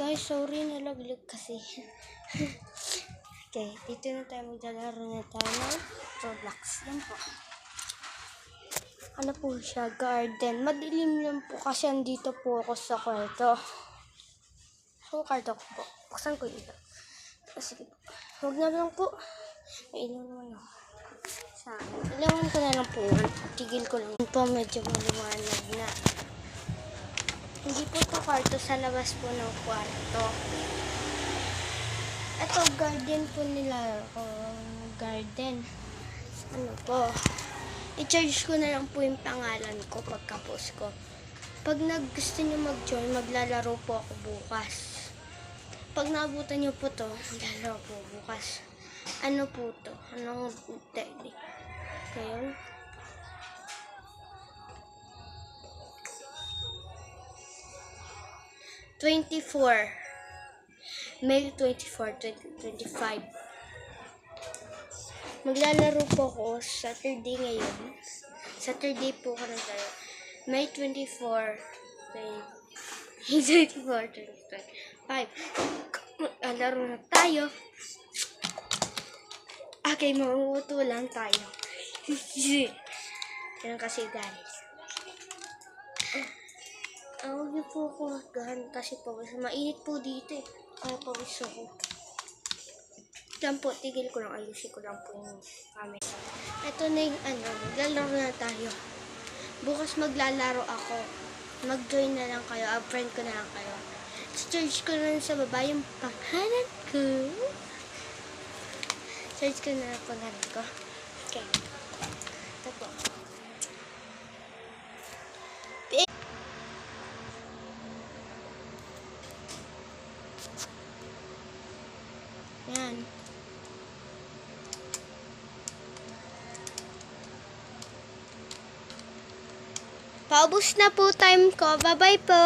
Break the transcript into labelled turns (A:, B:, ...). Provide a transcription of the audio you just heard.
A: Guys, sorry, nalaglag kasi. Okay, dito na tayo maglalaro na tayo ng Roblox. Yan po. Ano po siya? Garden. Madilim lang po kasi andito po ako sa kwarto. So, kwarto ko po. Buksan ko ito. Sige po. Huwag na lang po. May ilaw naman ako. Sa akin. Ilawan ko na lang po yun. Tigil ko lang po. Medyo maliwanag na. Hindi po ito kwarto. Sa labas po ng kwarto. Ito, garden po nila. Garden. Ano po. I-charge ko na lang po yung pangalan ko pagka-post ko. Pag gusto nyo mag-join, maglalaro po ako bukas. Pag naabutan nyo po to, maglalaro po bukas. Ano po to? Anong technique? Ngayon. May 24, 2025. Maglalaro po ako Saturday ngayon. Saturday po ko na tayo. May 24, 2025. Laro na tayo. Okay, mamuto lang tayo. Yan kasi guys. Huwag niyo po ako magahan kasi pawis. Mainit po dito eh. Kaya pawis ako. Yan po, tigil ko lang. Ayusin ko lang po yung camera. Ito na yung maglalaro na tayo. Bukas maglalaro ako. Mag-join na lang kayo. Friend ko na lang kayo. Search ko na lang sa baba yung pangalan ko. Search ko na lang pangalan ko. Okay. Ito po. Yan. Paubos na po time ko. Bye-bye po.